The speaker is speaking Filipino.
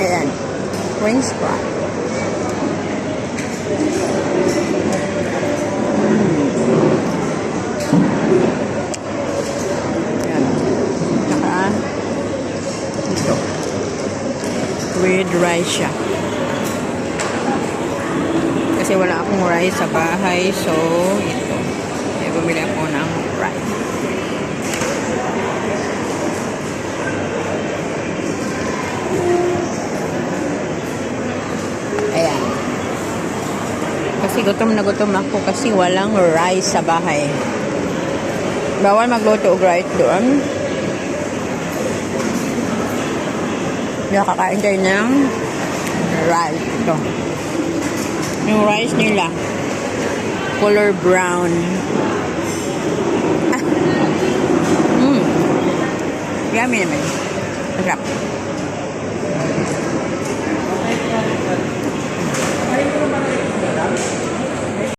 Ayan. Wings fry. Ayan. Saka, ito. With rice siya. Kasi wala akong rice sa bahay. So, ito. Kaya bumili ako ng rice. Ayan. Kasi gutom na gutom ako kasi walang rice sa bahay. Bawal magluto og rice doon. Kakain kayo ng rice. Ito. Yung rice nila. Color brown. Yummy naman. Masarap.